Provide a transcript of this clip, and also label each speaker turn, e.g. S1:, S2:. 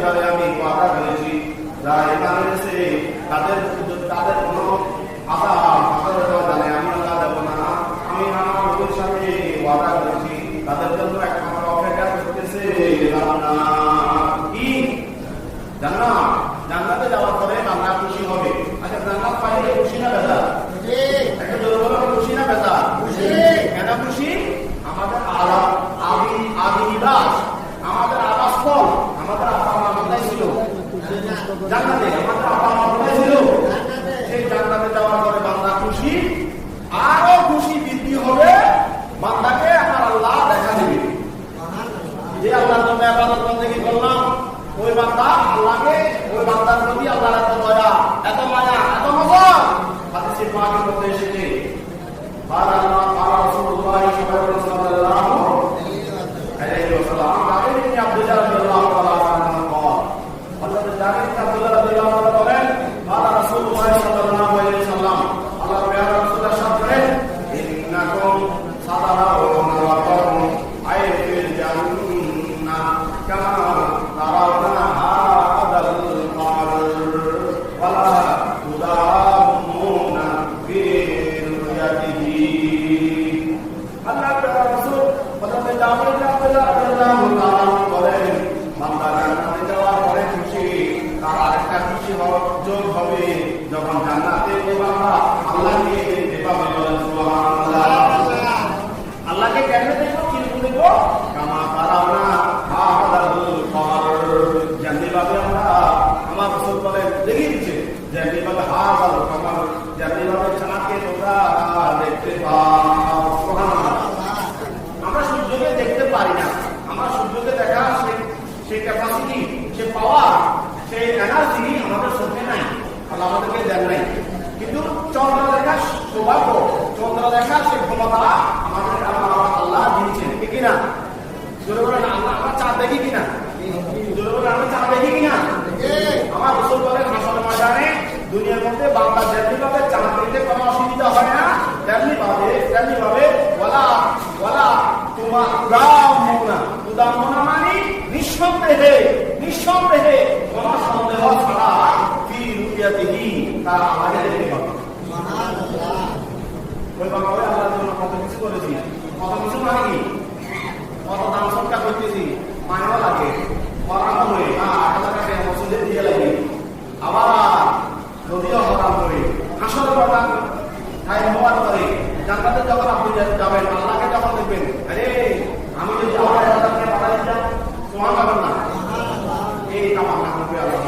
S1: ব্যাপারে আমি ওয়াদা করেছি, যারা ইমান এনেছে তাদের কোনো জানে আমি আল্লাহ দেবো না। আমি আমার নবীর সাথে ওয়াদা করেছি তাদের জন্য একমাত্র অপেক্ষা করতেছে কি জান্নাত। জান্নাতে যাওয়ার পরে বান্দা খুশি হবে। আচ্ছা, জান্নাত পাইলে খুশি না বেজা? একটা জোর বলো, খুশি না বেজা? কেন খুশি? আমাদের আদিবাস, আমাদের আবাসস্থল, আমাদের আব্বা মা কোথায় ছিল? জান্নাতে। আমাদের আব্বা মা কোথায় ছিল? সেই জান্নাতে যাওয়ার পরে বান্দা খুশি, আরো খুশি বৃদ্ধি হবে। বান্দাকে আমার আল্লাহ দেখা দিবে। যে আল্লাহর জন্য ইবাদত বন্দেগী করলাম, ওই বান্দা আল্লাহকে, ওই বান্দার প্রতি আল্লাহর এত দয়া, এত মায়া, এত মহব্বত হাদিসে পাকে বলতে এসেছে। রাসূলুল্লাহ সাল্লাল্লাহু আলাইহি ওয়াসাল্লাম জাবের ইবনে আব্দুল্লাহ রাদিয়াল্লাহু তাআলা আনহু বলেন, হযরত জাবের ইবনে আব্দুল্লাহ রাদিয়াল্লাহু তাআলা বলেন, রাসূলুল্লাহ সাল্লাল্লাহু আলাইহি ওয়াসাল্লাম আল্লাহর প্রিয় রাসূল সাল্লাল্লাহু আলাইহি ওয়াসাল্লাম ইন্নাকুম সাদারাউনা ওয়া তাকুম আইফিল জান্নাহ কামা তারাউনা হাদাল কমর ওয়ালা তুদামুনা ফি রুয়াতিহি। আল্লাহর প্রিয় রাসূল হযরত জাবের ইবনে আব্দুল্লাহ রাদিয়াল্লাহু তাআলা বলেন, বান্দা জান্নাতে যাওয়ার পরে খুশি, তার আরেকটা খুশি যোগ হবে যখন জান্নাতে ওই বান্দা আল্লাহকে দেখতে পাবে। বলেন সুবহানাল্লাহ। আল্লাহকে কেমনে দেখবো? কি দেখবো? কামা তারাউনা হাদাল কমর, যেমনি ভাবে আমরা, আমার রাসূল বলেন, দেখিয়ে দিচ্ছে যেমনি ভাবে হাদাল কমর, যেমনি ভাবে চাঁদকে তোমরা দেখতে পাও। সুবহানাল্লাহ। আমরা সূর্যকে দেখতে পারি না, আমরা সূর্যকে দেখা সেই ক্যাপাসিটি, সে পাওয়ার, সেই এনার্জি আমাদের চোখে নাই, আল্লাহ আমাদেরকে দেন নাই। কিন্তু চন্দ্র দেখার সৌভাগ্য, চন্দ্র দেখার সে ক্ষমতা আমাদের আল্লাহ দিয়েছেন, ঠিক কিনা? জোরে বলেন, আমরা চাঁদ দেখি কিনা? জোরে বলেন, আমরা চাঁদ দেখি কিনা? আমার রাসূল বলেন, হাসরের ময়দানে দুনিয়ার মধ্যে বান্দা যেমনি ভাবে চাঁদ দেখতে কোনো অসুবিধা হয় না, তেমনি ভাবে ওয়ালা তোমার উদামনা মানে নিঃসন্দেহে কোন সন্দেহ ছাড়া ফি রুয়াতিহি, তার আমাকে দেখতে পাবে। সুবহানাল্লাহ। ওই বাংলা আল্লাহর জন্য কত কিছু করেছি, কত কিছু মানে কি, কত দাম সৎকার করতেছি, মায়না লাগে, পরানো হয়ে 8,000 টাকা মসজিদে দিয়ে লাগে, আবার যদিও হরাম করে হাসরের ময়দান টাইম হওয়ার পরে জান্নাতে যখন আপনি যাবেন, আল্লাহকে যখন দেখবেন, আরে আমি যদি আমার এলাকাকে পাঠাই যাই, তোমার পাবেন না, এই কাম আমরা করবে আল্লাহ।